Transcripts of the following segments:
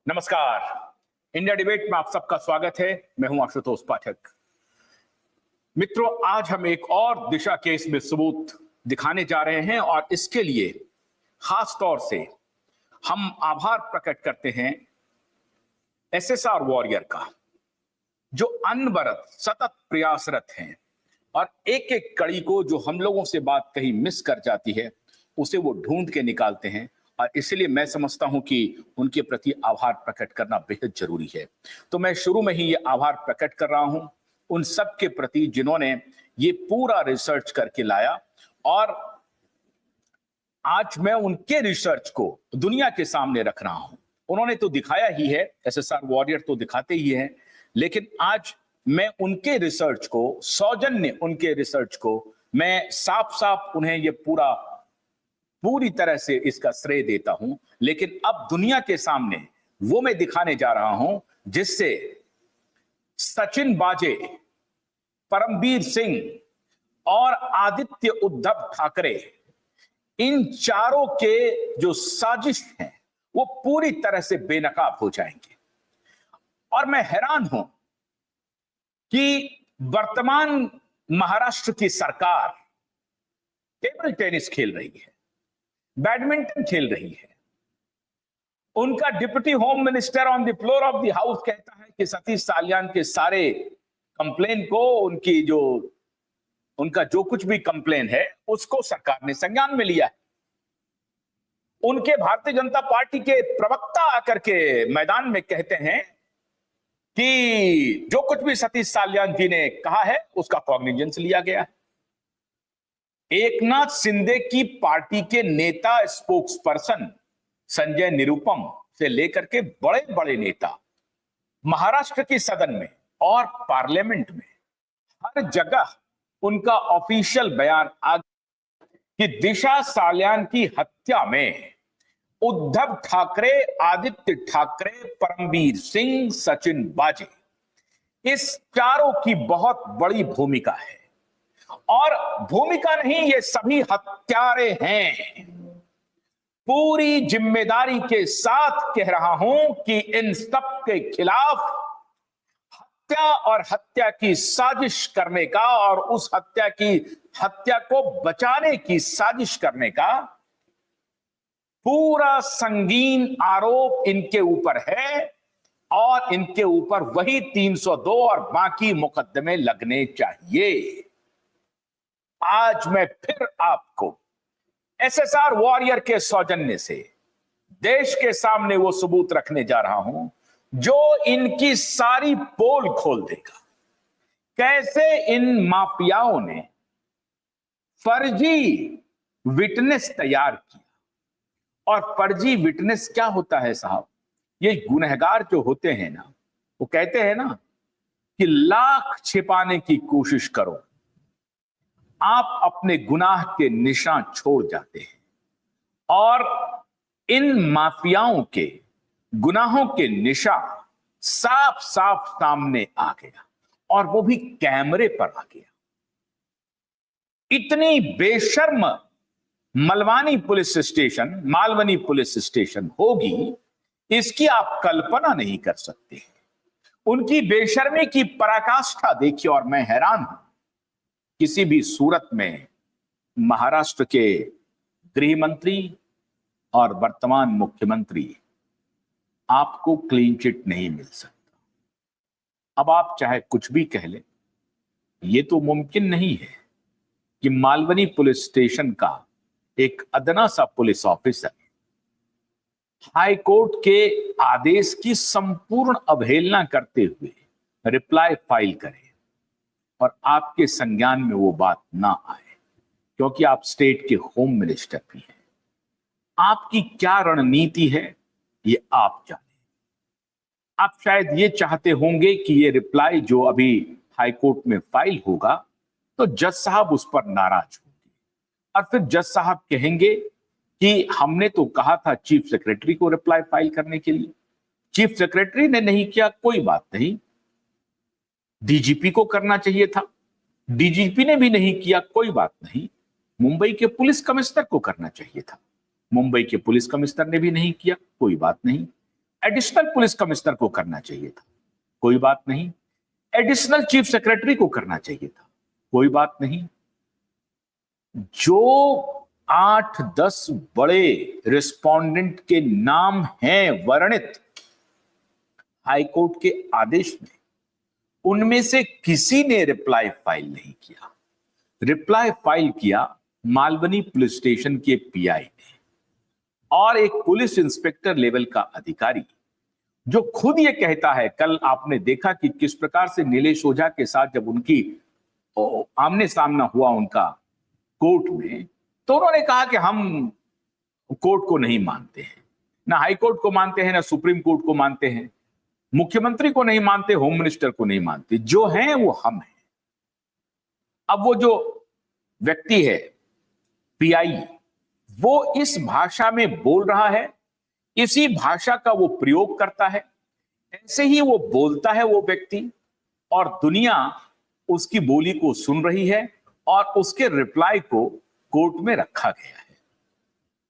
नमस्कार। India debate में आप सबका स्वागत है। मैं हूं आशुतोष पाठक। मित्रों, आज हम एक और दिशा केस में सबूत दिखाने जा रहे हैं और इसके लिए खास तौर से हम आभार प्रकट करते हैं एसएसआर वॉरियर का, जो अनवरत सतत प्रयासरत हैं और एक एक कड़ी को जो हम लोगों से बात कहीं मिस कर जाती है उसे वो ढूंढ के निकालते हैं और इसलिए मैं समझता हूं कि उनके प्रति आभार प्रकट करना बेहद जरूरी है। तो मैं शुरू में ही ये आभार प्रकट कर रहा हूं उन सब के प्रति जिन्होंने ये पूरा रिसर्च करके लाया और आज मैं उनके रिसर्च को दुनिया के सामने रख रहा हूं। उन्होंने तो दिखाया ही है, एसएसआर वॉरियर तो दिखाते ही है, लेकिन आज मैं उनके रिसर्च को, सौजन्य उनके रिसर्च को मैं साफ साफ उन्हें ये पूरी तरह से इसका श्रेय देता हूं। लेकिन अब दुनिया के सामने वो मैं दिखाने जा रहा हूं जिससे सचिन बाजे, परमबीर सिंह और आदित्य उद्धव ठाकरे, इन चारों के जो साजिश हैं वो पूरी तरह से बेनकाब हो जाएंगे। और मैं हैरान हूं कि वर्तमान महाराष्ट्र की सरकार टेबल टेनिस खेल रही है, बैडमिंटन खेल रही है। उनका deputy home minister on the floor of the house कहता है कि सतीश साल्यान के सारे कंप्लेन को, उनका जो कुछ भी कंप्लेन है उसको सरकार ने संज्ञान में लिया है। उनके भारतीय जनता पार्टी के प्रवक्ता आकर के मैदान में कहते हैं कि जो कुछ भी सतीश साल्यान जी ने कहा है उसका कॉग्निजेंस लिया गया है। एकनाथ शिंदे की पार्टी के नेता, स्पोक्स पर्सन संजय निरुपम से लेकर के बड़े बड़े नेता महाराष्ट्र की सदन में और पार्लियामेंट में हर जगह उनका ऑफिशियल बयान आ गया कि दिशा साल्यान की हत्या में उद्धव ठाकरे, आदित्य ठाकरे, परमबीर सिंह, सचिन बाजे, इस चारों की बहुत बड़ी भूमिका है। और भूमिका नहीं, ये सभी हत्यारे हैं। पूरी जिम्मेदारी के साथ कह रहा हूं कि इन सब के खिलाफ हत्या और हत्या की साजिश करने का और उस हत्या को बचाने की साजिश करने का पूरा संगीन आरोप इनके ऊपर है और इनके ऊपर वही 302 और बाकी मुकदमे लगने चाहिए। आज मैं फिर आपको एसएसआर वॉरियर के सौजन्य से देश के सामने वो सबूत रखने जा रहा हूं जो इनकी सारी पोल खोल देगा। कैसे इन माफियाओं ने फर्जी विटनेस तैयार किया। और फर्जी विटनेस क्या होता है साहब? ये गुनहगार जो होते हैं ना, वो कहते हैं ना कि लाख छिपाने की कोशिश करो, आप अपने गुनाह के निशान छोड़ जाते हैं। और इन माफियाओं के गुनाहों के निशान साफ साफ सामने आ गया और वो भी कैमरे पर आ गया। इतनी बेशर्म मालवनी पुलिस स्टेशन होगी, इसकी आप कल्पना नहीं कर सकते। उनकी बेशर्मी की पराकाष्ठा देखिए और मैं हैरान हूं। किसी भी सूरत में महाराष्ट्र के गृह मंत्री और वर्तमान मुख्यमंत्री आपको क्लीन चिट नहीं मिल सकता। अब आप चाहे कुछ भी कह लें, यह तो मुमकिन नहीं है कि मालवनी पुलिस स्टेशन का एक अदना सा पुलिस ऑफिसर हाई कोर्ट के आदेश की संपूर्ण अवहेलना करते हुए रिप्लाई फाइल करे और आपके संज्ञान में वो बात ना आए, क्योंकि आप स्टेट के होम मिनिस्टर भी हैं। आपकी क्या रणनीति है ये आप जाने। आप शायद ये चाहते होंगे कि ये रिप्लाई जो अभी हाई कोर्ट में फाइल होगा तो जज साहब उस पर नाराज होंगे और फिर जज साहब कहेंगे कि हमने तो कहा था चीफ सेक्रेटरी को रिप्लाई फाइल करने के लिए, चीफ सेक्रेटरी ने नहीं किया, कोई बात नहीं, डीजीपी को करना चाहिए था, डीजीपी ने भी नहीं किया, कोई बात नहीं, मुंबई के पुलिस कमिश्नर को करना चाहिए था, मुंबई के पुलिस कमिश्नर ने भी नहीं किया, कोई बात नहीं, एडिशनल पुलिस कमिश्नर को करना चाहिए था, कोई बात नहीं। एडिशनल चीफ सेक्रेटरी को करना चाहिए था, कोई बात नहीं। जो 8-10 बड़े रिस्पोंडेंट के नाम हैं वर्णित हाईकोर्ट के आदेश में, उनमें से किसी ने रिप्लाई फाइल नहीं किया। रिप्लाई फाइल किया मालवनी पुलिस स्टेशन के पीआई ने और एक पुलिस इंस्पेक्टर लेवल का अधिकारी, जो खुद ये कहता है, कल आपने देखा कि किस प्रकार से नीलेश ओझा के साथ जब उनकी आमने सामना हुआ उनका कोर्ट में, तो उन्होंने कहा कि हम कोर्ट को नहीं मानते हैं, ना हाई कोर्ट को मानते हैं, ना सुप्रीम कोर्ट को मानते हैं, मुख्यमंत्री को नहीं मानते, होम मिनिस्टर को नहीं मानते, जो हैं वो हम हैं। अब वो जो व्यक्ति है पीआई, वो इस भाषा में बोल रहा है, इसी भाषा का वो प्रयोग करता है, ऐसे ही वो बोलता है वो व्यक्ति, और दुनिया उसकी बोली को सुन रही है और उसके रिप्लाई को कोर्ट में रखा गया है।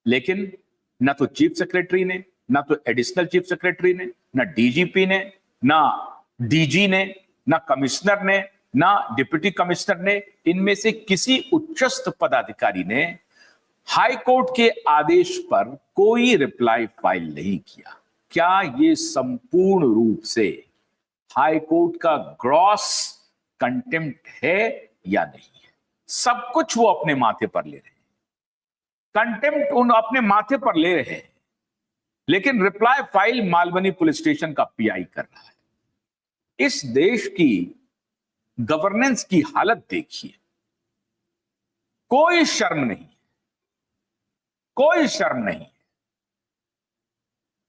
लेकिन ना तो चीफ सेक्रेटरी ने, ना तो एडिशनल चीफ सेक्रेटरी ने, ना डीजीपी ने, ना डीजी ने, ना कमिश्नर ने, ना डिप्टी कमिश्नर ने, इनमें से किसी उच्चस्थ पदाधिकारी ने हाई कोर्ट के आदेश पर कोई रिप्लाई फाइल नहीं किया। क्या ये संपूर्ण रूप से हाई कोर्ट का ग्रॉस कंटेम्प्ट है या नहीं है? सब कुछ वो अपने माथे पर ले रहे हैं, कंटेम्प्ट उन अपने माथे पर ले रहे हैं, लेकिन reply file Malvani police station का पीआई कर रहा है। इस देश की गवर्नेंस की हालत देखिए, कोई शर्म नहीं, कोई शर्म नहीं।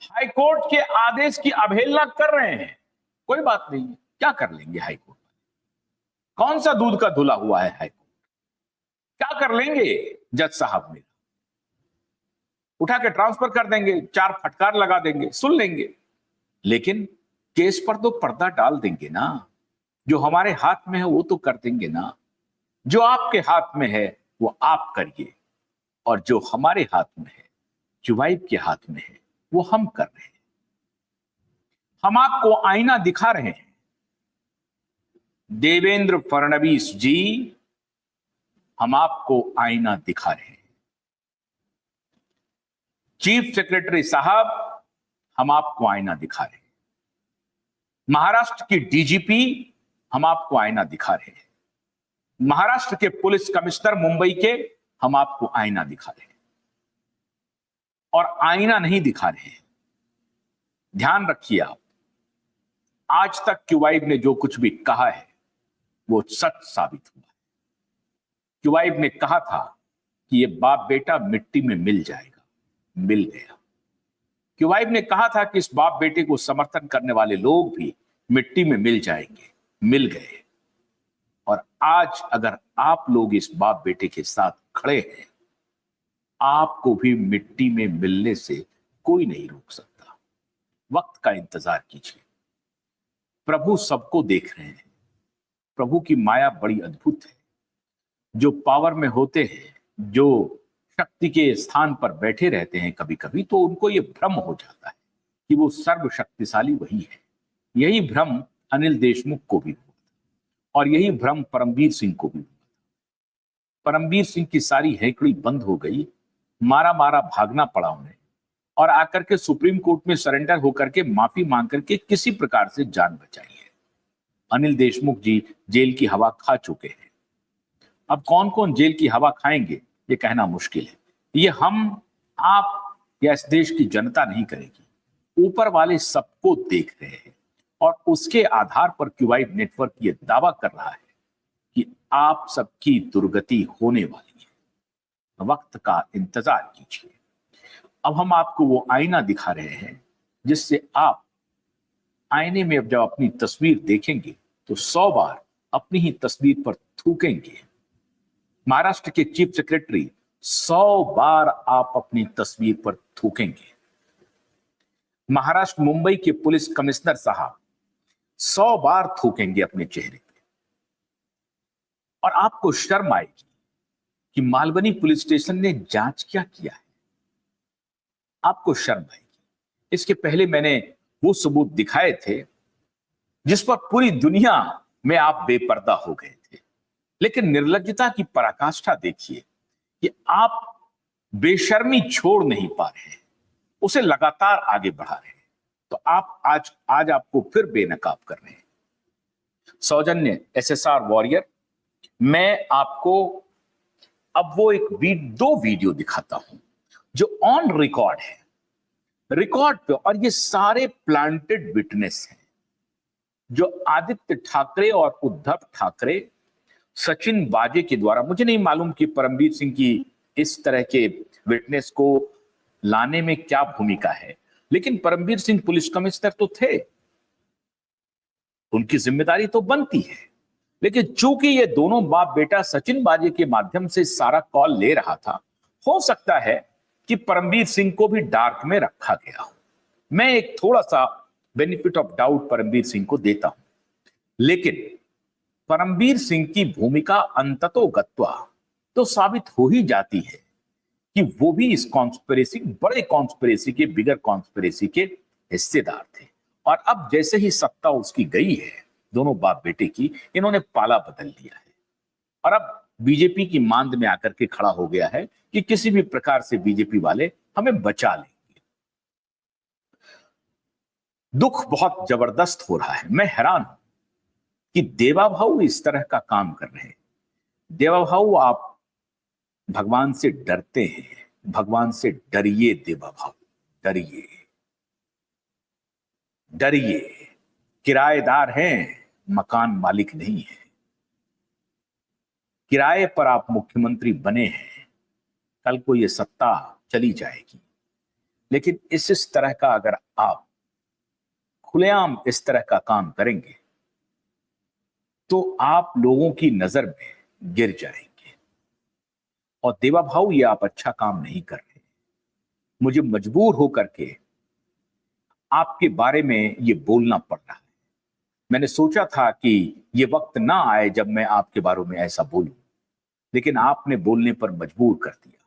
हाई कोर्ट के आदेश की अवहेलना कर रहे हैं, कोई बात नहीं, क्या कर लेंगे हाई कोर्ट? कौन सा दूध का धुला हुआ है हाई कोर्ट? क्या कर लेंगे जज साहब? मेरा उठा के ट्रांसफर कर देंगे, 4 फटकार लगा देंगे, सुन लेंगे, लेकिन केस पर तो पर्दा डाल देंगे ना। जो हमारे हाथ में है वो तो कर देंगे ना। जो आपके हाथ में है वो आप करिए, और जो हमारे हाथ में है, जुवाइब के हाथ में है, वो हम कर रहे हैं। हम आपको आईना दिखा रहे हैं। देवेंद्र फडणवीस जी, हम आपको आईना दिखा रहे हैं। चीफ सेक्रेटरी साहब, हम आपको आईना दिखा रहे हैं। महाराष्ट्र की डीजीपी, हम आपको आईना दिखा रहे हैं। महाराष्ट्र के पुलिस कमिश्नर मुंबई के, हम आपको आईना दिखा रहे हैं, और आईना नहीं दिखा रहे हैं। ध्यान रखिए आप, आज तक क्यूवाइब ने जो कुछ भी कहा है वो सच साबित हुआ है। क्यूवाइब ने कहा था कि ये बाप बेटा मिट्टी में मिल जाएगा, मिल गया। क्यूवाइब ने कहा था कि इस बाप बेटे को समर्थन करने वाले लोग भी मिट्टी में मिल जाएंगे, मिल गए। और आज अगर आप लोग इस बाप बेटे के साथ खड़े हैं, आपको भी मिट्टी में मिलने से कोई नहीं रोक सकता। वक्त का इंतजार कीजिए। प्रभु सबको देख रहे हैं। प्रभु की माया बड़ी अद्भुत है। जो पावर में होते हैं, जो शक्ति के स्थान पर बैठे रहते हैं, कभी कभी तो उनको यह भ्रम हो जाता है कि वो सर्वशक्तिशाली वही है। यही भ्रम अनिल देशमुख को भी हुआ और यही भ्रम परमवीर सिंह को भी हुआ। परमवीर सिंह की सारी हैकड़ी बंद हो गई, मारा मारा भागना पड़ा उन्हें, और आकर के सुप्रीम कोर्ट में सरेंडर होकर के माफी मांग करके किसी प्रकार से जान बचाई है। अनिल देशमुख जी जेल की हवा खा चुके हैं। अब कौन कौन जेल की हवा खाएंगे ये कहना मुश्किल है। ये हम, आप या इस देश की जनता नहीं करेगी। ऊपर वाले सबको देख रहे हैं, और उसके आधार पर क्यूवाइब नेटवर्क ये दावा कर रहा है कि आप सबकी दुर्गति होने वाली है। वक्त का इंतजार कीजिए। अब हम आपको वो आईना दिखा रहे हैं जिससे आप आईने में अब जब अपनी तस्वीर देखेंगे तो 100 बार अपनी ही तस्वीर पर थूकेंगे। महाराष्ट्र के चीफ सेक्रेटरी, 100 बार आप अपनी तस्वीर पर थूकेंगे। महाराष्ट्र मुंबई के पुलिस कमिश्नर साहब 100 बार थूकेंगे अपने चेहरे पे, और आपको शर्म आएगी कि मालवनी पुलिस स्टेशन ने जांच क्या किया है। आपको शर्म आएगी। इसके पहले मैंने वो सबूत दिखाए थे जिस पर पूरी दुनिया में आप बेपर्दा हो गए थे। लेकिन निर्लज्जता की पराकाष्ठा देखिए कि आप बेशर्मी छोड़ नहीं पा रहे हैं, उसे लगातार आगे बढ़ा रहे हैं। तो आप आज आपको फिर बेनकाब कर रहे हैं। सौजन्य एसएसआर वॉरियर, मैं आपको अब वो दो वीडियो दिखाता हूं जो ऑन रिकॉर्ड है, रिकॉर्ड पे, और ये सारे प्लांटेड विटनेस हैं जो आदित्य ठाकरे और उद्धव ठाकरे, सचिन वाजे के द्वारा, मुझे नहीं मालूम कि परमवीर सिंह की इस तरह के विटनेस को लाने में क्या भूमिका है, लेकिन परमवीर सिंह पुलिस कमिश्नर तो थे, उनकी जिम्मेदारी तो बनती है। लेकिन चूंकि ये दोनों बाप बेटा सचिन वाजे के माध्यम से सारा कॉल ले रहा था, हो सकता है कि परमवीर सिंह को भी डार्क में रखा गया हो। मैं एक थोड़ा सा benefit of doubt Paramvir Singh को देता हूं, लेकिन परमवीर सिंह की भूमिका अंततोगत्वा तो साबित हो ही जाती है कि वो भी इस कॉन्स्पिरेसी, बड़े कॉन्स्पिरेसी के, बिगर कॉन्स्पिरेसी के हिस्सेदार थे। और अब जैसे ही सत्ता उसकी गई है, दोनों बाप बेटे की, इन्होंने पाला बदल लिया है और अब बीजेपी की मांद में आकर के खड़ा हो गया है कि किसी भी प्रकार से बीजेपी वाले हमें बचा लेंगे। दुख बहुत जबरदस्त हो रहा है। मैं हैरान हूं कि देवा भाऊ इस तरह का काम कर रहे हैं। देवा भाऊ, आप भगवान से डरते हैं, भगवान से डरिए देवा भाऊ, डरिए, डरिए। किराएदार हैं, मकान मालिक नहीं है। किराए पर आप मुख्यमंत्री बने हैं, कल को ये सत्ता चली जाएगी। लेकिन इस तरह का अगर आप खुलेआम इस तरह का काम करेंगे तो आप लोगों की नजर में गिर जाएंगे। और देवा भाऊ, ये आप अच्छा काम नहीं कर रहे। मुझे मजबूर होकर के आपके बारे में ये बोलना पड़ रहा है। मैंने सोचा था कि ये वक्त ना आए जब मैं आपके बारे में ऐसा बोलूं, लेकिन आपने बोलने पर मजबूर कर दिया।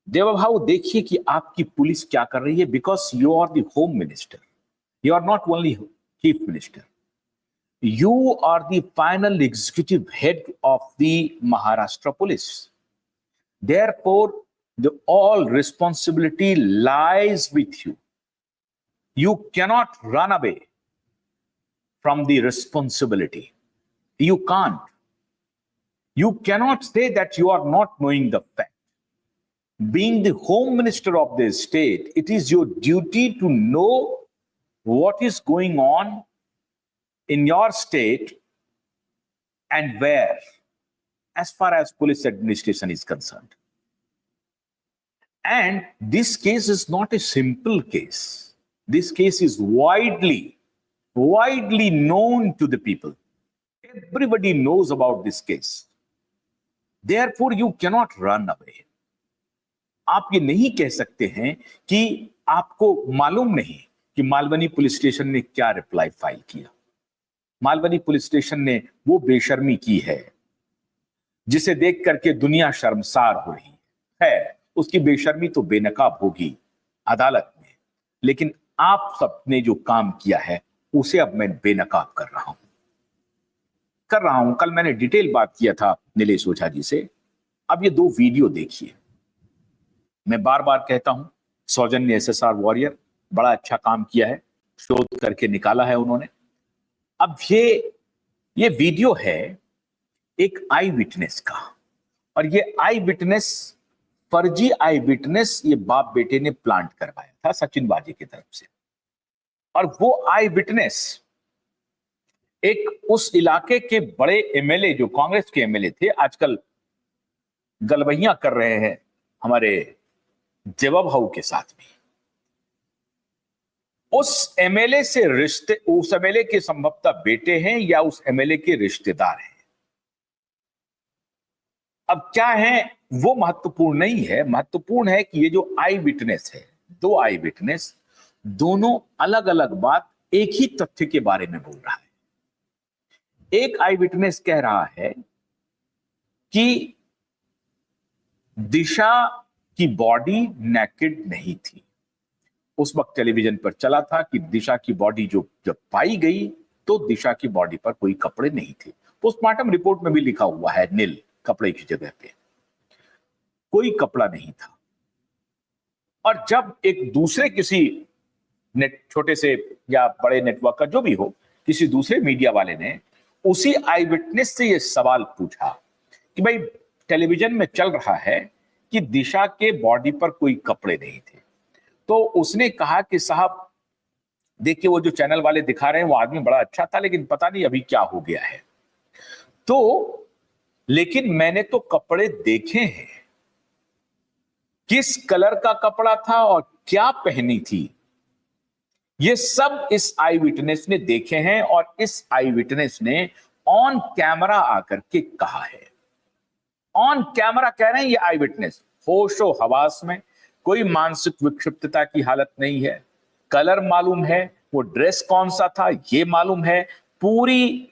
देवा भाऊ, देखिए कि आपकी पुलिस क्या कर रही है। Because you are the home minister, you are not only chief minister, you are the final executive head of the Maharashtra police. Therefore, all responsibility lies with you. You cannot run away from the responsibility. You can't. You cannot say that you are not knowing the fact. Being the home minister of the state, it is your duty to know what is going on in your state and where, as far as police administration is concerned. And this case is not a simple case. This case is widely known to the people. Everybody knows about this case. Therefore, you cannot run away. आप ये नहीं कह सकते हैं कि आपको मालूम नहीं कि मालवनी पुलिस स्टेशन ने क्या रिप्लाई फाइल किया। मालवनी पुलिस स्टेशन ने वो बेशर्मी की है जिसे देख करके दुनिया शर्मसार हो रही है। उसकी बेशर्मी तो बेनकाब होगी अदालत में, लेकिन आप सबने जो काम किया है उसे अब मैं बेनकाब कर रहा हूं। कल मैंने डिटेल बात किया था नीलेश ओझा जी से। अब ये दो वीडियो देखिए। मैं बार बार कहता हूं, सौजन्य एसएसआर वॉरियर बड़ा अच्छा काम किया है, शोध करके निकाला है उन्होंने। अब ये वीडियो है एक आई विटनेस का, और ये आई विटनेस, फर्जी आई विटनेस, ये बाप बेटे ने प्लांट करवाया था सचिन वाजे की तरफ से। और वो आई विटनेस एक उस इलाके के बड़े एमएलए, जो कांग्रेस के एमएलए थे, आजकल गलबैयां कर रहे हैं हमारे देवा भाऊ के साथ भी, उस एमएलए से रिश्ते, उस एमएलए के संभवतः बेटे हैं या उस एमएलए के रिश्तेदार हैं। अब क्या है वो महत्वपूर्ण नहीं है। महत्वपूर्ण है कि ये जो आई विटनेस है, दो आई विटनेस, दोनों अलग अलग बात एक ही तथ्य के बारे में बोल रहा है। एक आई विटनेस कह रहा है कि दिशा की बॉडी नेकेड नहीं थी, उस वक्त टेलीविजन पर चला था कि दिशा की बॉडी जो जब पाई गई तो दिशा की बॉडी पर कोई कपड़े नहीं थे। पोस्टमार्टम रिपोर्ट में भी लिखा हुआ है नील, कपड़े की जगह पे कोई कपड़ा नहीं था। और जब एक दूसरे किसी छोटे से या बड़े नेटवर्क का जो भी हो, किसी दूसरे मीडिया वाले ने उसी आई विटनेस से यह सवाल पूछा कि भाई टेलीविजन में चल रहा है कि दिशा के बॉडी पर कोई कपड़े नहीं थे, तो उसने कहा कि साहब देखिए वो जो चैनल वाले दिखा रहे हैं वो आदमी बड़ा अच्छा था, लेकिन पता नहीं अभी क्या हो गया है। तो लेकिन मैंने तो कपड़े देखे हैं, किस कलर का कपड़ा था और क्या पहनी थी, ये सब इस आई विटनेस ने देखे हैं। और इस आई विटनेस ने ऑन कैमरा आकर के कहा है, ऑन कैमरा कह रहे हैं ये आई विटनेस, होशो हवास में, कोई मानसिक विक्षिप्तता की हालत नहीं है, कलर मालूम है, वो ड्रेस कौन सा था ये मालूम है, पूरी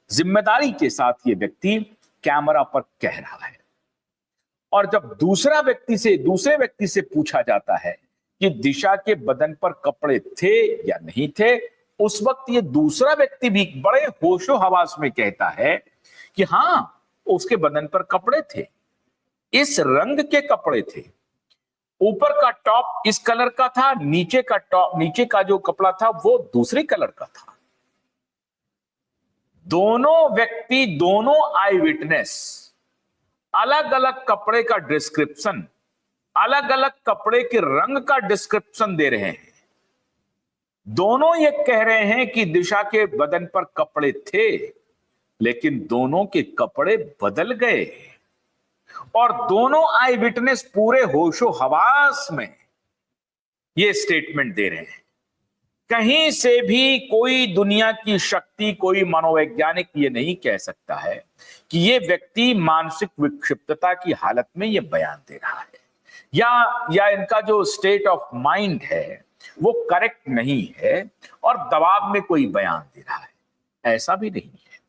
जिम्मेदारी के साथ ये व्यक्ति कैमरा पर कह रहा है। और जब दूसरे व्यक्ति से पूछा जाता है कि दिशा के बदन पर कपड़े थे या नहीं थे, उस वक्त ये दूसरा व्यक्ति भी बड़े होशो हवास में कहता है कि हां उसके बदन पर कपड़े थे, इस रंग के कपड़े थे, ऊपर का टॉप इस कलर का था, नीचे का जो कपड़ा था वो दूसरे कलर का था। दोनों व्यक्ति, दोनों आई विटनेस अलग अलग कपड़े का डिस्क्रिप्शन, अलग अलग कपड़े के रंग का डिस्क्रिप्शन दे रहे हैं। दोनों ये कह रहे हैं कि दिशा के बदन पर कपड़े थे, लेकिन दोनों के कपड़े बदल गए। और दोनों आई विटनेस पूरे होशो हवास में ये स्टेटमेंट दे रहे हैं। कहीं से भी कोई दुनिया की शक्ति, कोई मनोवैज्ञानिक ये नहीं कह सकता है कि ये व्यक्ति मानसिक विक्षिप्तता की हालत में ये बयान दे रहा है, या इनका जो स्टेट ऑफ माइंड है वो करेक्ट नहीं है और दबाव में कोई बयान दे रहा है। ऐसा भी नहीं है,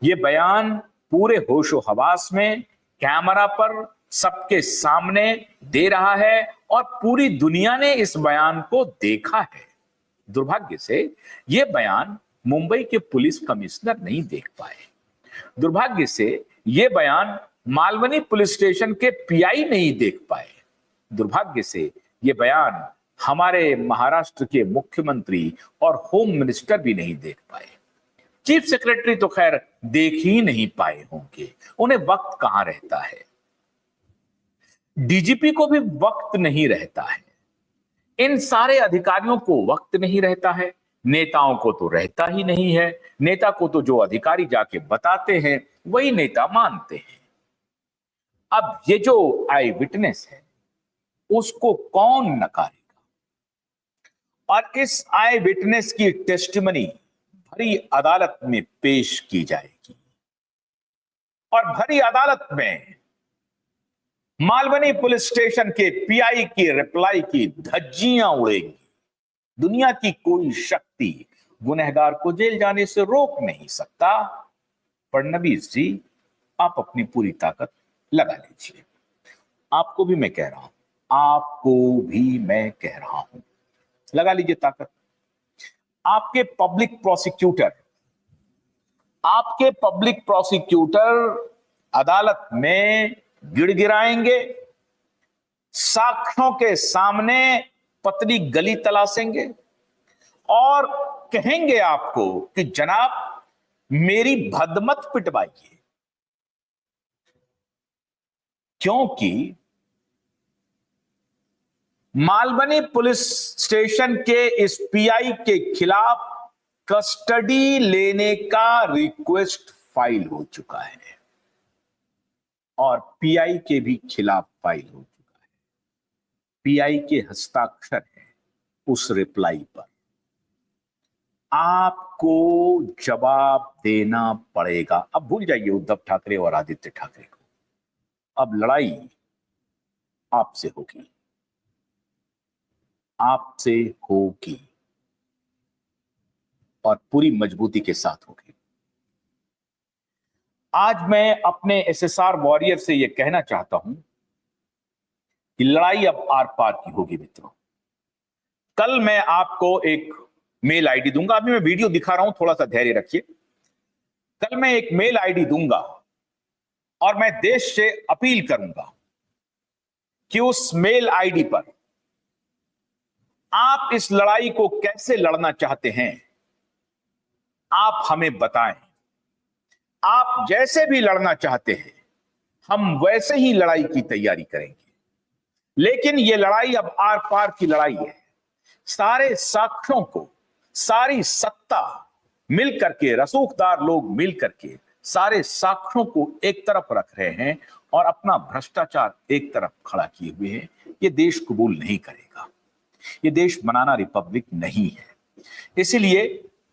ये बयान पूरे होशो हवास में कैमरा पर सबके सामने दे रहा है और पूरी दुनिया ने इस बयान को देखा है। दुर्भाग्य से यह बयान मुंबई के पुलिस कमिश्नर नहीं देख पाए, दुर्भाग्य से यह बयान मालवनी पुलिस स्टेशन के पीआई नहीं देख पाए, दुर्भाग्य से यह बयान हमारे महाराष्ट्र के मुख्यमंत्री और होम मिनिस्टर भी नहीं देख पाए। चीफ सेक्रेटरी तो खैर देख ही नहीं पाए होंगे, उन्हें वक्त कहां रहता है। डीजीपी को भी वक्त नहीं रहता है, इन सारे अधिकारियों को वक्त नहीं रहता है, नेताओं को तो रहता ही नहीं है। नेता को तो जो अधिकारी जाके बताते हैं वही नेता मानते हैं। अब ये जो आई विटनेस है उसको कौन नकारेगा? और इस आई विटनेस की टेस्टिमनी भरी अदालत में पेश की जाएगी और भरी अदालत में मालवनी पुलिस स्टेशन के पीआई की रिप्लाई की धज्जियां उड़ेंगी। दुनिया की कोई शक्ति गुनहगार को जेल जाने से रोक नहीं सकता। फडणवीस जी, आप अपनी पूरी ताकत लगा लीजिए। आपको भी मैं कह रहा हूं, आपको भी मैं कह रहा हूं, लगा लीजिए ताकत। आपके पब्लिक प्रोसिक्यूटर अदालत में गिड़गिड़ाएंगे, साक्ष्यों के सामने पतली गली तलाशेंगे और कहेंगे आपको कि जनाब मेरी भद मत पिटवाइए, क्योंकि मालवनी पुलिस स्टेशन के इस पीआई के खिलाफ कस्टडी लेने का रिक्वेस्ट फाइल हो चुका है और पीआई के भी खिलाफ फाइल हो चुका है। पीआई के हस्ताक्षर है उस रिप्लाई पर। आपको जवाब देना पड़ेगा। अब भूल जाइए उद्धव ठाकरे और आदित्य ठाकरे को, अब लड़ाई आपसे होगी, आपसे होगी और पूरी मजबूती के साथ होगी। आज मैं अपने एसएसआर वॉरियर से यह कहना चाहता हूं कि लड़ाई अब आर पार की होगी मित्रों। कल मैं आपको एक मेल आईडी दूंगा, अभी मैं वीडियो दिखा रहा हूं, थोड़ा सा धैर्य रखिए। कल मैं एक मेल आईडी दूंगा और मैं देश से अपील करूंगा कि उस मेल आईडी पर आप इस लड़ाई को कैसे लड़ना चाहते हैं, आप हमें बताएं। आप जैसे भी लड़ना चाहते हैं, हम वैसे ही लड़ाई की तैयारी करेंगे। लेकिन यह लड़ाई अब आर पार की लड़ाई है। सारे साक्ष्यों को, सारी सत्ता मिलकर के, रसूखदार लोग मिलकर के सारे साक्ष्यों को एक तरफ रख रहे हैं और अपना भ्रष्टाचार एक तरफ खड़ा किए हुए हैं। यह देश कबूल नहीं करेगा। यह देश बनाना रिपब्लिक नहीं है। इसीलिए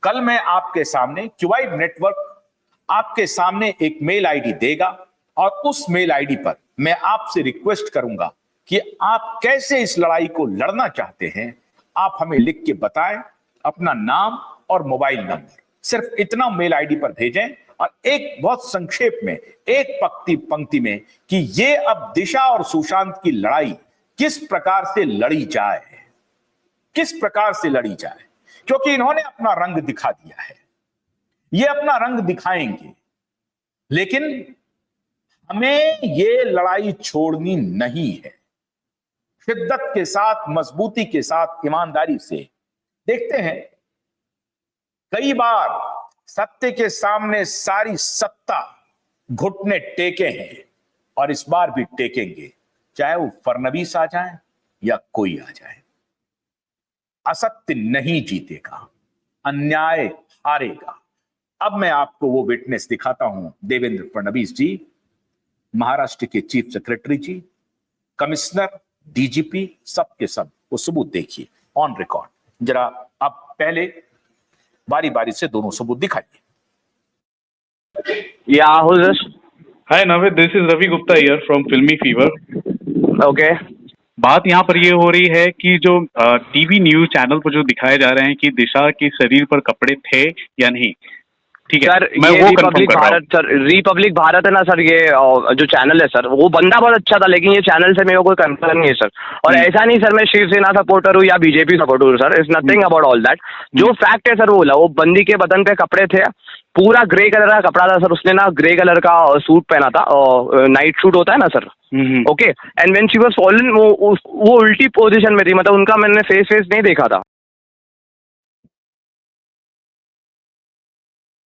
कल मैं आपके सामने, क्यूवाइब नेटवर्क आपके सामने एक मेल आईडी देगा और उस मेल आईडी पर मैं आपसे रिक्वेस्ट करूंगा कि आप कैसे इस लड़ाई को लड़ना चाहते हैं, आप हमें लिख के बताएं, अपना नाम और मोबाइल नंबर। सिर्फ इतना मेल आईडी पर भेजें और एक बहुत संक्षेप में, एक पंक्ति में कि ये अब दिशा और सुशांत की लड़ाई किस प्रकार से लड़ी जाए, किस प्रकार से लड़ी जाए। क्योंकि इन्होंने अपना रंग दिखा दिया है, ये अपना रंग दिखाएंगे, लेकिन हमें ये लड़ाई छोड़नी नहीं है। शिद्दत के साथ, मजबूती के साथ, ईमानदारी से। देखते हैं, कई बार सत्य के सामने सारी सत्ता घुटने टेके हैं और इस बार भी टेकेंगे, चाहे वो फडणवीस आ जाए या कोई आ जाए। असत्य नहीं जीतेगा, अन्याय हारेगा। अब मैं आपको वो विटनेस दिखाता हूं। देवेंद्र फडणवीस जी, महाराष्ट्र के चीफ सेक्रेटरी जी, कमिश्नर, डीजीपी, सब के सब वो सबूत देखिए ऑन रिकॉर्ड। जरा अब पहले बारी बारी से दोनों सबूत दिखाइए। Yeah, who's this? Hi Navid, this is Ravi Gupta here from Filmy Fever. Okay. बात यहाँ पर ये हो रही है कि जो टीवी न्यूज चैनल पर जो दिखाए जा रहे हैं कि दिशा के शरीर पर कपड़े थे या नहीं, ठीक है सर, मैं ये वो Republic Bharat, sir Republic Bharat है ना सर, ये जो चैनल है सर, वो बंदा बहुत अच्छा था, लेकिन ये चैनल से मेरे को कोई कंसर्न नहीं है सर। और ऐसा नहीं सर मैं शिवसेना सपोर्टर हूँ या बीजेपी सपोर्टर हूँ sir, it's nothing about all that. जो फैक्ट है सर वो बोला, वो बंदी के बदन पे कपड़े थे, पूरा ग्रे कलर का कपड़ा था सर, उसने ना ग्रे कलर का सूट पहना था, नाइट सूट होता है ना sir, okay. And when she was fallen, वो उल्टी पोजीशन में थी, मतलब उनका मैंने फेस नहीं देखा था।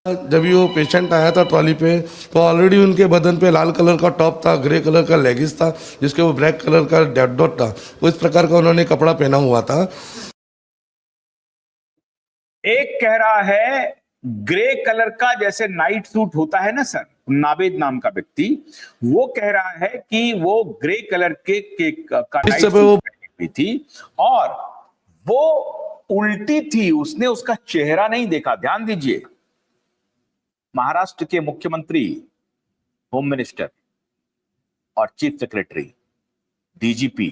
जब वो पेशेंट आया था ट्रॉली पे, तो ऑलरेडी उनके बदन पे लाल कलर का टॉप था, ग्रे कलर का लेगिंस था, जिसके वो ब्लैक कलर का डॉट डॉट था। उस प्रकार का उन्होंने कपड़ा पहना हुआ था। एक कह रहा है ग्रे कलर का, जैसे नाइट सूट होता है ना सर, नावेद नाम का व्यक्ति, वो कह रहा है कि वो ग्रे कलर के का नाइट सूट पहनी हुई थी और वो उल्टी थी, उसने उसका चेहरा नहीं देखा। ध्यान दीजिए, महाराष्ट्र के मुख्यमंत्री, होम मिनिस्टर और चीफ सेक्रेटरी, डीजीपी,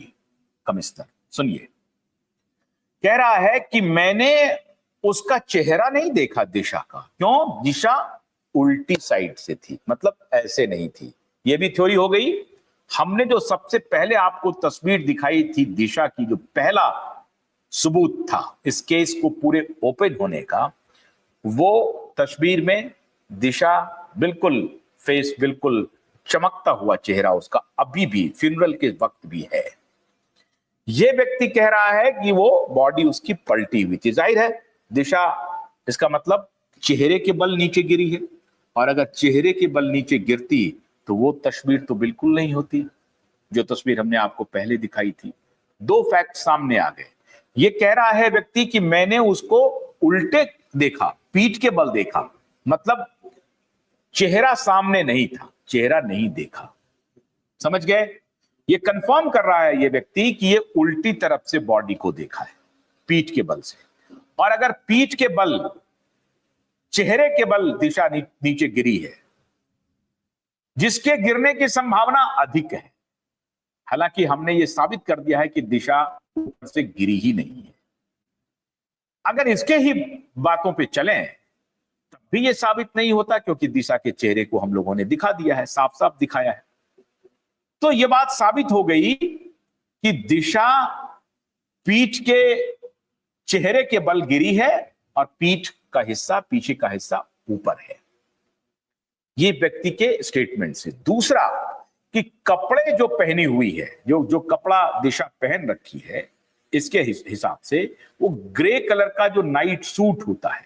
कमिश्नर, सुनिए, कह रहा है कि मैंने उसका चेहरा नहीं देखा दिशा का। क्यों? दिशा उल्टी साइड से थी, मतलब ऐसे नहीं थी। यह भी थ्योरी हो गई। हमने जो सबसे पहले आपको तस्वीर दिखाई थी दिशा की, जो पहला सबूत था इस केस को पूरे ओपन होने का, वो तस्वीर में दिशा बिल्कुल, फेस बिल्कुल चमकता हुआ चेहरा उसका अभी भी फ्यूनरल के वक्त भी है। यह व्यक्ति कह रहा है कि वो बॉडी उसकी पलटी हुई थी। जाहिर है दिशा, इसका मतलब चेहरे के बल नीचे गिरी है, और अगर चेहरे के बल नीचे गिरती तो वो तस्वीर तो बिल्कुल नहीं होती जो तस्वीर हमने आपको पहले दिखाई थी। दो फैक्ट सामने आ गए। ये कह रहा है व्यक्ति कि मैंने उसको उल्टे देखा, पीठ के बल देखा, मतलब चेहरा सामने नहीं था, चेहरा नहीं देखा। समझ गए? ये कंफर्म कर रहा है ये व्यक्ति कि ये उल्टी तरफ से बॉडी को देखा है, पीठ के बल से। और अगर पीठ के बल, चेहरे के बल दिशा नीचे गिरी है, जिसके गिरने की संभावना अधिक है। हालांकि हमने ये साबित कर दिया है कि दिशा ऊपर से गिरी ही नहीं है। अगर इसके ही बातों पे चलें तब भी ये साबित नहीं होता, क्योंकि दिशा के चेहरे को हम लोगों ने दिखा दिया है, साफ साफ दिखाया है। तो ये बात साबित हो गई कि दिशा पीठ के चेहरे के बल गिरी है और पीठ का हिस्सा, पीछे का हिस्सा ऊपर है। ये व्यक्ति के स्टेटमेंट से। दूसरा कि कपड़े जो पहनी हुई है, जो कपड़ा दिशा पहन रखी है, इसके हिसाब से वो ग्रे कलर का जो नाइट सूट होता है,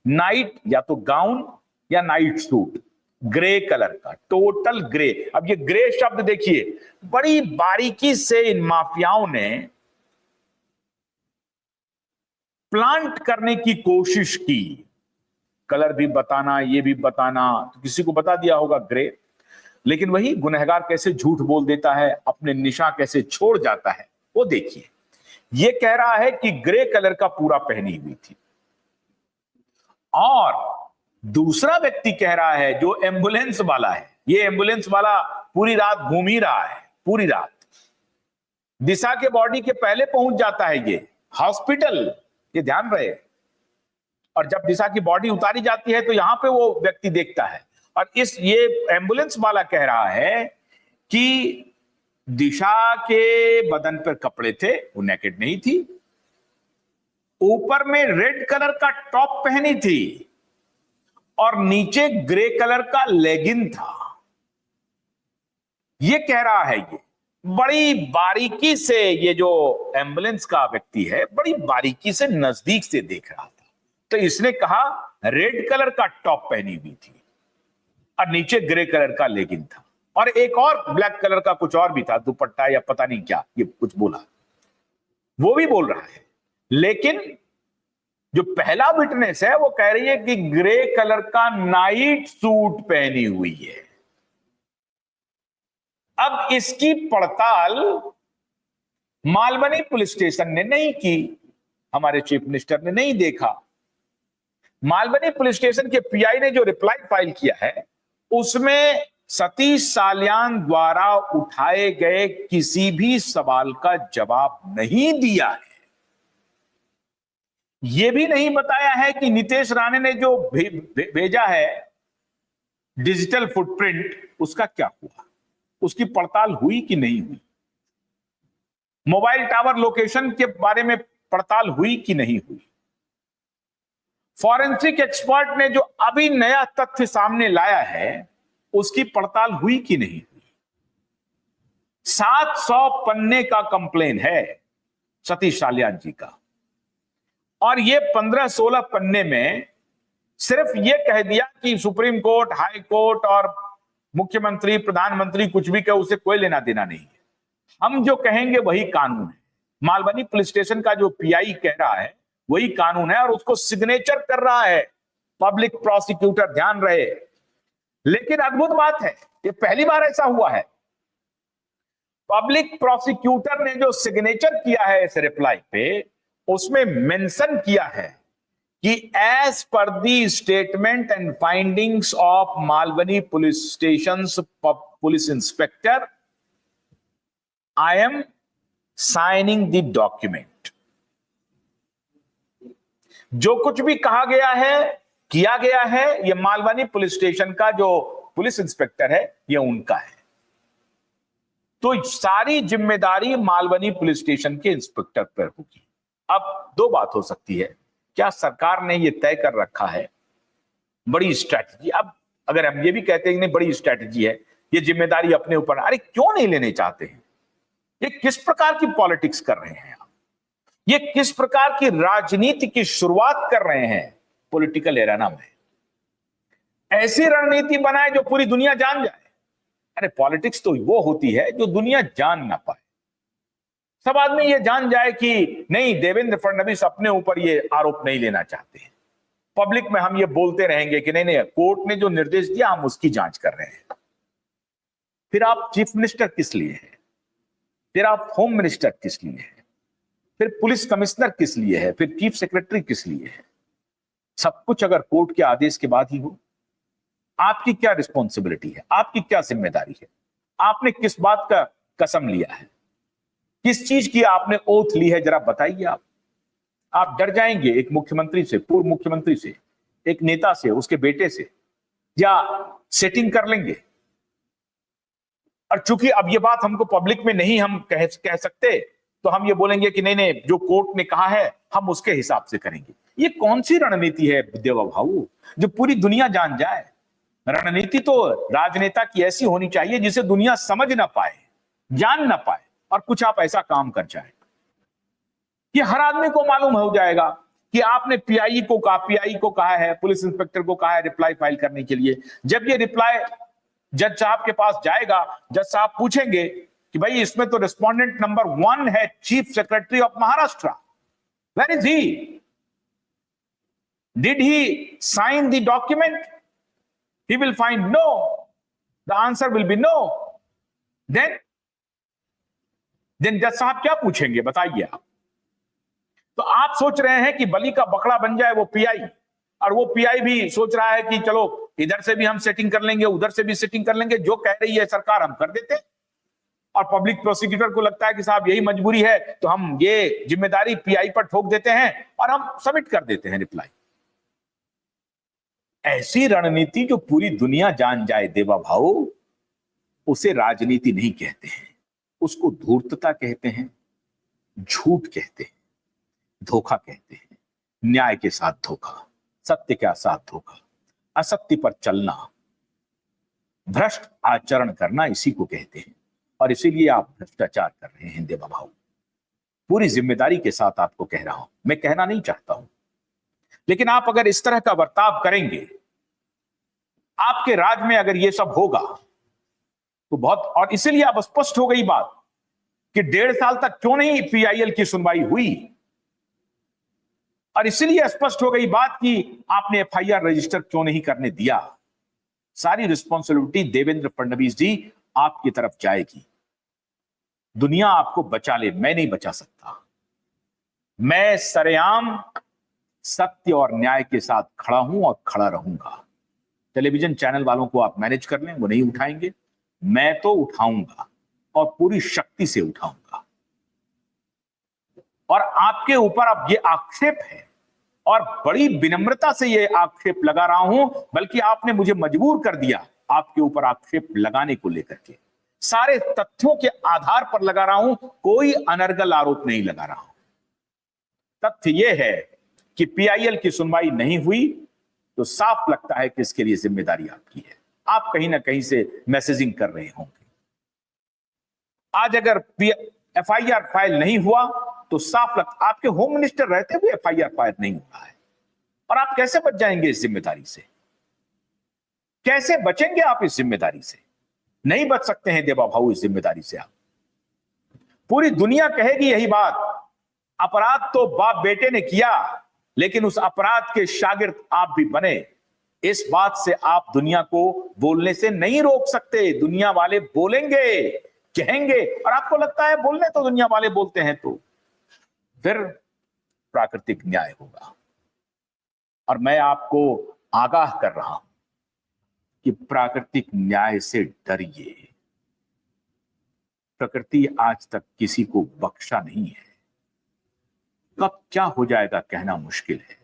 नाइट या तो गाउन या नाइट सूट, ग्रे कलर का, टोटल ग्रे। अब ये ग्रे शब्द देखिए, बड़ी बारीकी से इन माफियाओं ने प्लांट करने की कोशिश की। कलर भी बताना, ये भी बताना, तो किसी को बता दिया होगा ग्रे, लेकिन वही गुनहगार कैसे झूठ बोल देता है, अपने निशान कैसे छोड़ जाता है, वो देखिए। ये कह रहा है कि ग्रे कलर का पूरा पहनी हुई थी, और दूसरा व्यक्ति कह रहा है जो एम्बुलेंस वाला है, ये एम्बुलेंस वाला पूरी रात घूम ही रहा है, पूरी रात दिशा के बॉडी के पहले पहुंच जाता है ये हॉस्पिटल, ये ध्यान रहे। और जब दिशा की बॉडी उतारी जाती है तो यहां पे वो व्यक्ति देखता है, और ये एम्बुलेंस वाला कह रहा है कि दिशा के बदन पर कपड़े थे, वो नेकेड नहीं थी, ऊपर में रेड कलर का टॉप पहनी थी और नीचे ग्रे कलर का लेगिन था। ये कह रहा है, ये बड़ी बारीकी से, ये जो एम्बुलेंस का व्यक्ति है बड़ी बारीकी से नजदीक से देख रहा था। तो इसने कहा रेड कलर का टॉप पहनी हुई थी और नीचे ग्रे कलर का लेगिन था, और एक और ब्लैक कलर का कुछ और भी था, दुपट्टा या पता नहीं क्या, ये कुछ बोला, वो भी बोल रहा है। लेकिन जो पहला विटनेस है वो कह रही है कि ग्रे कलर का नाइट सूट पहनी हुई है। अब इसकी पड़ताल मालवनी पुलिस स्टेशन ने नहीं की, हमारे चीफ मिनिस्टर ने नहीं देखा। मालवनी पुलिस स्टेशन के पीआई ने जो रिप्लाई फाइल किया है उसमें सतीश साल्यान द्वारा उठाए गए किसी भी सवाल का जवाब नहीं दिया है। यह भी नहीं बताया है कि नितेश राणे ने जो भेजा है डिजिटल फुटप्रिंट, उसका क्या हुआ, उसकी पड़ताल हुई कि नहीं हुई, मोबाइल टावर लोकेशन के बारे में पड़ताल हुई कि नहीं हुई, फॉरेंसिक एक्सपर्ट ने जो अभी नया तथ्य सामने लाया है उसकी पड़ताल हुई कि नहीं हुई। 700 पन्ने का कंप्लेन है सतीश साल्यान जी का, और ये 15-16 पन्ने में सिर्फ ये कह दिया कि सुप्रीम कोर्ट, हाई कोर्ट और मुख्यमंत्री, प्रधानमंत्री कुछ भी कहे उससे कोई लेना देना नहीं है, हम जो कहेंगे वही कानून है। मालवनी पुलिस स्टेशन का जो पीआई कह रहा है वही कानून है, और उसको सिग्नेचर कर रहा है पब्लिक प्रोसिक्यूटर, ध्यान रहे। लेकिन अद्भुत बात है, ये पहली बार ऐसा हुआ है, पब्लिक प्रोसिक्यूटर ने जो सिग्नेचर किया है इस रिप्लाई पे, उसमें मेंशन किया है कि एज पर the statement and findings of Malvani police station police inspector, I am signing the document. जो कुछ भी कहा गया है, किया गया है, यह मालवनी पुलिस स्टेशन का जो पुलिस इंस्पेक्टर है ये उनका है, तो सारी जिम्मेदारी मालवनी पुलिस स्टेशन के इंस्पेक्टर पर होगी। अब दो बात हो सकती है, क्या सरकार ने यह तय कर रखा है बड़ी स्ट्रैटेजी, अब अगर हम ये भी कहते हैं नहीं बड़ी स्ट्रैटेजी है, ये जिम्मेदारी अपने ऊपर, अरे क्यों नहीं लेने चाहते हैं? ये किस प्रकार की पॉलिटिक्स कर रहे हैं, ये किस प्रकार की राजनीति की शुरुआत कर रहे हैं पॉलिटिकल एरेना में? ऐसी रणनीति बनाए जो पूरी दुनिया जान जाए। अरे पॉलिटिक्स तो वो होती है जो दुनिया जान ना पाए, सब आदमी ये जान जाए कि नहीं, देवेंद्र फडणवीस अपने ऊपर ये आरोप नहीं लेना चाहते हैं, पब्लिक में हम ये बोलते रहेंगे कि नहीं नहीं कोर्ट ने जो निर्देश दिया हम उसकी जांच कर रहे हैं। फिर आप चीफ मिनिस्टर किस लिए हैं? फिर आप होम मिनिस्टर किस लिए हैं? फिर पुलिस कमिश्नर किस लिए है? फिर चीफ सेक्रेटरी किस लिए है? सब कुछ अगर कोर्ट के आदेश के बाद ही हो, आपकी क्या रिस्पॉन्सिबिलिटी है, आपकी क्या जिम्मेदारी है, आपने किस बात का कसम लिया है, किस चीज की आपने ओथ ली है, जरा बताइए। आप डर जाएंगे एक मुख्यमंत्री से, पूर्व मुख्यमंत्री से, एक नेता से, उसके बेटे से, या सेटिंग कर लेंगे? और चूंकि अब ये बात हमको पब्लिक में नहीं हम कह सकते, तो हम ये बोलेंगे कि नहीं नहीं जो कोर्ट ने कहा है हम उसके हिसाब से करेंगे। ये कौन सी रणनीति है देवा भाऊ जो पूरी दुनिया जान जाए? रणनीति तो राजनेता की ऐसी होनी चाहिए जिसे दुनिया समझ ना पाए, जान ना पाए, और कुछ आप ऐसा काम कर जाए कि हर आदमी को मालूम हो जाएगा कि आपने पीआई को कहा है, पुलिस इंस्पेक्टर को कहा है रिप्लाई फाइल करने के लिए। जब ये रिप्लाई जज साहब के पास जाएगा, जज साहब पूछेंगे कि भाई इसमें तो रिस्पोंडेंट नंबर 1 है, chief secretary of Maharashtra, where is he? Did he sign the document? He will find no. The answer will be no. Then जज साहब क्या पूछेंगे बताइए आप? तो आप सोच रहे हैं कि बलि का बकरा बन जाए वो पीआई, और वो पीआई भी सोच रहा है कि चलो इधर से भी हम सेटिंग कर लेंगे, उधर से भी सेटिंग कर लेंगे, जो कह रही है सरकार हम कर देते हैं। और पब्लिक प्रोसिक्यूटर को लगता है कि साहब यही मजबूरी है तो हम ये जिम्मेदारी पीआई पर ठोक देते हैं और हम सबमिट कर देते हैं रिप्लाई। ऐसी रणनीति जो पूरी दुनिया जान जाए देवा भाऊ, उसे राजनीति नहीं कहते हैं, उसको धूर्तता कहते हैं, झूठ कहते हैं, धोखा कहते हैं। न्याय के साथ धोखा, सत्य के साथ धोखा, असत्य पर चलना, भ्रष्ट आचरण करना, इसी को कहते हैं। और इसीलिए आप भ्रष्टाचार कर रहे हैं देवा भाऊ। पूरी जिम्मेदारी के साथ आपको कह रहा हूं, मैं कहना नहीं चाहता हूं, लेकिन आप अगर इस तरह का बर्ताव करेंगे, आपके राज में अगर ये सब होगा तो बहुत, और इसीलिए अब स्पष्ट हो गई बात कि 1.5 साल तक क्यों नहीं पीआईएल की सुनवाई हुई, और इसीलिए स्पष्ट हो गई बात कि आपने एफआईआर रजिस्टर क्यों नहीं करने दिया। सारी रिस्पॉन्सिबिलिटी देवेंद्र फडणवीस जी आपकी तरफ जाएगी। दुनिया आपको बचा ले, मैं नहीं बचा सकता। मैं सरेआम सत्य और न्याय के साथ खड़ा हूं और खड़ा रहूंगा। टेलीविजन चैनल वालों को आप मैनेज कर लें, वो नहीं उठाएंगे, मैं तो उठाऊंगा और पूरी शक्ति से उठाऊंगा। और आपके ऊपर अब ये आक्षेप है, और बड़ी विनम्रता से ये आक्षेप लगा रहा हूं, बल्कि आपने मुझे मजबूर कर दिया आपके ऊपर आक्षेप लगाने को लेकर के। सारे तथ्यों के आधार पर लगा रहा हूं, कोई अनर्गल आरोप नहीं लगा रहा हूं। तथ्य यह है कि पीआईएल की सुनवाई नहीं हुई तो साफ लगता है कि इसके लिए जिम्मेदारी आपकी है। आप कहीं ना कहीं से मैसेजिंग कर रहे होंगे। आज अगर एफआईआर फाइल नहीं हुआ तो साफ लगता, आपके होम मिनिस्टर रहते हुए एफआईआर फाइल नहीं हुआ है, और आप कैसे बच जाएंगे इस जिम्मेदारी से? कैसे बचेंगे आप इस जिम्मेदारी से? नहीं बच सकते हैं देवा भाऊ इस जिम्मेदारी से। आप, पूरी दुनिया कहेगी यही बात, अपराध तो बाप बेटे ने किया, लेकिन उस अपराध के शागिर्द आप भी बने। इस बात से आप दुनिया को बोलने से नहीं रोक सकते। दुनिया वाले बोलेंगे, कहेंगे, और आपको लगता है बोलने तो दुनिया वाले बोलते हैं, तो फिर प्राकृतिक न्याय होगा। और मैं आपको आगाह कर रहा हूं कि प्राकृतिक न्याय से डरिए। प्रकृति आज तक किसी को बख्शा नहीं है। कब क्या हो जाएगा कहना मुश्किल है।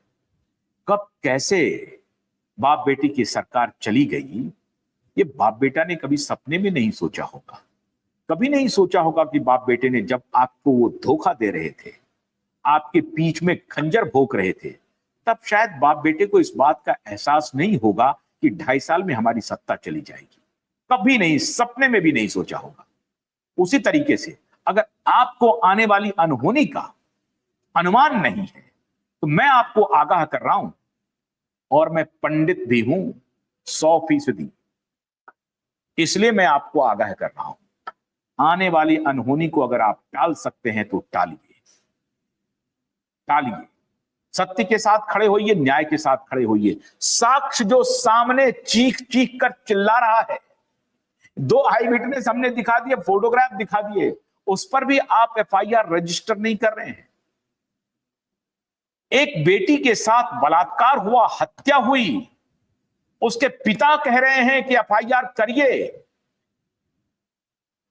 कब कैसे बाप बेटी की सरकार चली गई, ये बाप बेटा ने कभी सपने में नहीं सोचा होगा। कभी नहीं सोचा होगा कि बाप बेटे ने जब आपको वो धोखा दे रहे थे, आपके पीठ में खंजर भोंक रहे थे, तब शायद बाप बेटे को इस बात का एहसास नहीं होगा कि 2.5 साल में हमारी सत्ता चली जाएगी। कभी नहीं, सपने में भी नहीं सोचा होगा। उसी तरीके से अगर आपको आने वाली अनहोनी का अनुमान नहीं है तो मैं आपको आगाह कर रहा हूं, और मैं पंडित भी हूं 100%। इसलिए मैं आपको आगाह कर रहा हूं, आने वाली अनहोनी को अगर आप टाल सकते हैं तो टालिए, टालिए। सत्य के साथ खड़े होइए, न्याय के साथ खड़े होइए। साक्ष्य जो सामने चीख चीख कर चिल्ला रहा है, 2 आई विटनेस हमने दिखा दिए, फोटोग्राफ दिखा दिए, उस पर भी आप एफआईआर रजिस्टर नहीं कर रहे हैं। एक बेटी के साथ बलात्कार हुआ, हत्या हुई, उसके पिता कह रहे हैं कि एफआईआर करिए।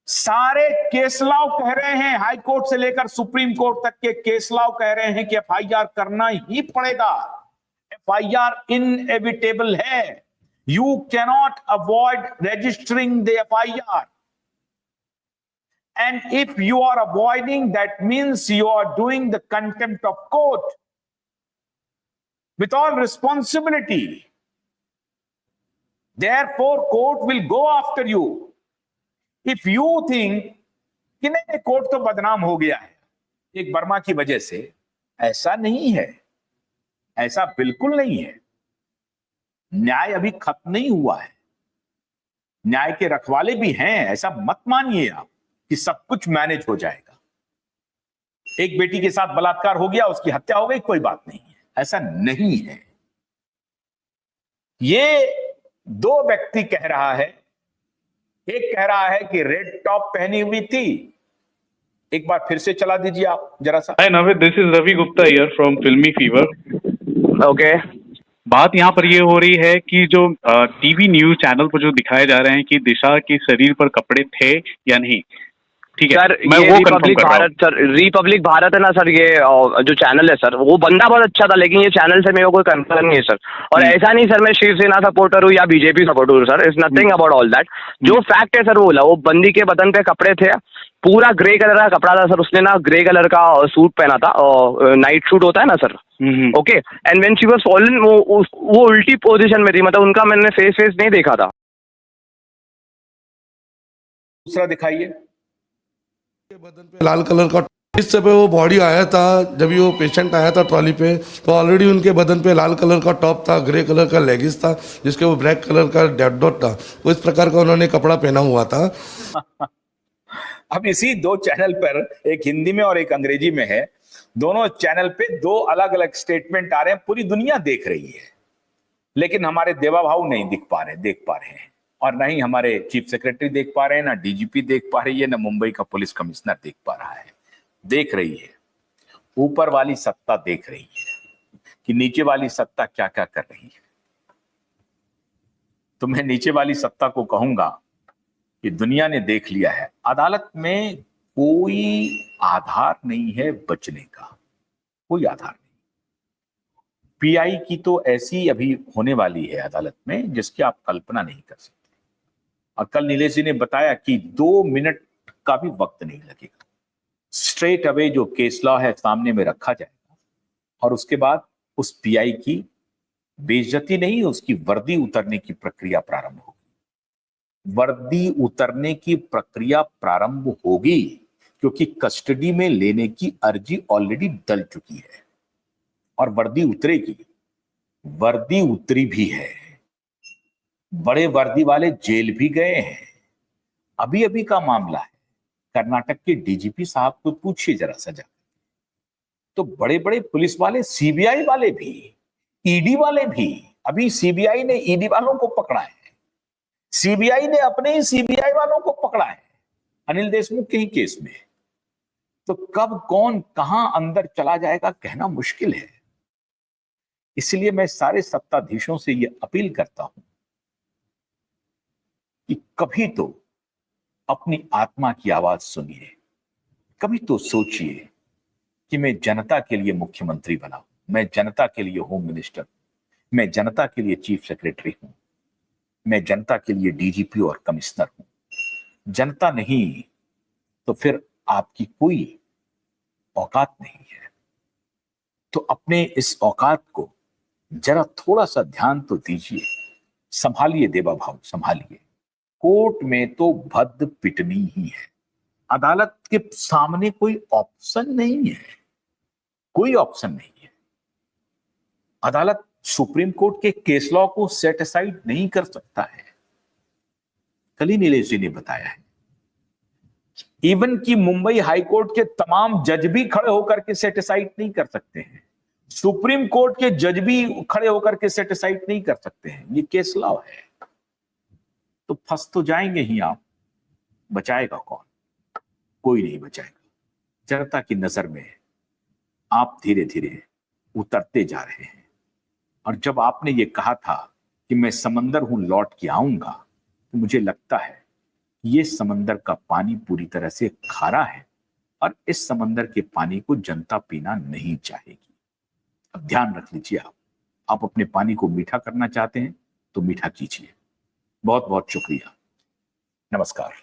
सारे केसलाव कह रहे हैं, हाई कोर्ट से लेकर सुप्रीम कोर्ट तक के केसलाव कह रहे हैं कि एफआईआर करना ही पड़ेगा। एफआईआर इनएविटेबल है। You cannot avoid registering the FIR. And if you are avoiding, that means you are doing the contempt of court with all responsibility. Therefore, court will go after you. If you think कि नहीं, court तो बदनाम हो गया है एक वर्मा की वजह से, ऐसा नहीं है, ऐसा बिल्कुल नहीं है। न्याय अभी खत्म नहीं हुआ है, न्याय के रखवाले भी हैं। ऐसा मत मानिए आप कि सब कुछ मैनेज हो जाएगा। एक बेटी के साथ बलात्कार हो गया, उसकी हत्या हो गई, कोई बात नहीं है, ऐसा नहीं है। ये दो व्यक्ति कह रहा है, एक कह रहा है कि रेड टॉप पहनी हुई थी। एक बार फिर से चला दीजिए आप जरा सा। Hi Navid, this is Ravi Gupta here from Filmy Fever. Okay. बात यहाँ पर ये हो रही है कि जो टीवी न्यूज चैनल पर जो दिखाए जा रहे हैं कि दिशा के शरीर पर कपड़े थे या नहीं, ठीक है सर, मैं ये वो Republic Bharat, sir Republic Bharat है ना सर, ये जो चैनल है सर, वो बंदा बहुत अच्छा था, लेकिन ये चैनल से मेरे को कोई कंसर्न नहीं है सर। और ऐसा नहीं सर मैं शिवसेना सपोर्टर हूँ या बीजेपी सपोर्टर हूँ sir, it's nothing about all that. जो फैक्ट है सर वो बोला, वो बंदी के बदन पे कपड़े थे, पूरा ग्रे कलर का कपड़ा था सर, उसने ना ग्रे कलर का सूट पहना था, नाइट सूट होता है ना sir, okay. And when she was fallen, वो उल्टी पोजीशन में थी, मतलब उनका मैंने फेस नहीं देखा था। दूसरा दिखाइए। बदन पे लाल कलर का, इस समय वो बॉडी आया था, जब वो पेशेंट आया था ट्रॉली पे, तो ऑलरेडी उनके बदन पे लाल कलर का टॉप था, ग्रे कलर का लेगिंस था, जिसके वो ब्लैक कलर का डैट डॉट था। वो इस प्रकार का उन्होंने कपड़ा पहना हुआ था। अब इसी दो चैनल पर, एक हिंदी में और एक अंग्रेजी में है, दोनों चैनल पे दो अलग अलग स्टेटमेंट आ रहे हैं, पूरी दुनिया देख रही है, लेकिन हमारे देवा भाऊ नहीं देख पा रहे हैं, और ना ही हमारे चीफ सेक्रेटरी देख पा रहे हैं, ना डीजीपी देख पा रही है, ना मुंबई का पुलिस कमिश्नर देख पा रहा है। देख रही है, ऊपर वाली सत्ता देख रही है कि नीचे वाली सत्ता क्या क्या कर रही है। तो मैं नीचे वाली सत्ता को कहूंगा कि दुनिया ने देख लिया है, अदालत में कोई आधार नहीं है बचने का, कोई आधार नहीं। पीआई की तो ऐसी अभी होने वाली है अदालत में जिसकी आप कल्पना नहीं कर सकते। और कल नीलेश जी ने बताया कि 2 मिनट का भी वक्त नहीं लगेगा, स्ट्रेट अवे जो केस लॉ है सामने में रखा जाएगा, और उसके बाद उस पीआई की बेइज्जती नहीं, उसकी वर्दी उतरने की प्रक्रिया प्रारंभ होगी। वर्दी उतरने की प्रक्रिया प्रारंभ होगी क्योंकि कस्टडी में लेने की अर्जी ऑलरेडी डल चुकी है और वर्दी उतरेगी। वर्दी उतरी भी है, बड़े वर्दी वाले जेल भी गए हैं। अभी अभी का मामला है, कर्नाटक के डीजीपी साहब को पूछिए जरा सा जाकर, तो बड़े बड़े पुलिस वाले, सीबीआई वाले भी, ईडी वाले भी, अभी सीबीआई ने ईडी वालों को पकड़ा है, सीबीआई ने अपने ही सीबीआई वालों को पकड़ा है अनिल देशमुख के ही केस में। तो कब कौन कहां अंदर चला जाएगा कहना मुश्किल है। इसलिए मैं सारे सत्ताधीशों से यह अपील करता हूं कि कभी तो अपनी आत्मा की आवाज सुनिए, कभी तो सोचिए कि मैं जनता के लिए मुख्यमंत्री बना हूं, मैं जनता के लिए होम मिनिस्टर, मैं जनता के लिए चीफ सेक्रेटरी हूं, मैं जनता के लिए डीजीपी और कमिश्नर हूं। जनता नहीं तो फिर आपकी कोई औकात नहीं है। तो अपने इस औकात को जरा थोड़ा सा ध्यान तो दीजिए, संभालिए देवा भाव, संभालिए। कोर्ट में तो भद्द पिटनी ही है, अदालत के सामने कोई ऑप्शन नहीं है, कोई ऑप्शन नहीं है। अदालत सुप्रीम कोर्ट के केस लॉ को सेट असाइड नहीं कर सकता है। कल ही नीलेश जी ने बताया है, इवन कि मुंबई हाई कोर्ट के तमाम जज भी खड़े होकर के सेट असाइड नहीं कर सकते हैं, सुप्रीम कोर्ट के जज भी खड़े होकर के सेट असाइड नहीं कर सकते हैं। ये केस लॉ है। तो फंस तो जाएंगे ही आप, बचाएगा कौन? कोई नहीं बचाएगा। जनता की नजर में आप धीरे धीरे उतरते जा रहे हैं। और जब आपने ये कहा था कि मैं समंदर हूं, लौट के आऊंगा, तो मुझे लगता है ये समंदर का पानी पूरी तरह से खारा है और इस समंदर के पानी को जनता पीना नहीं चाहेगी। अब ध्यान रख लीजिए, आप अपने पानी को मीठा करना चाहते हैं तो मीठा कीजिए। बहुत बहुत शुक्रिया, नमस्कार।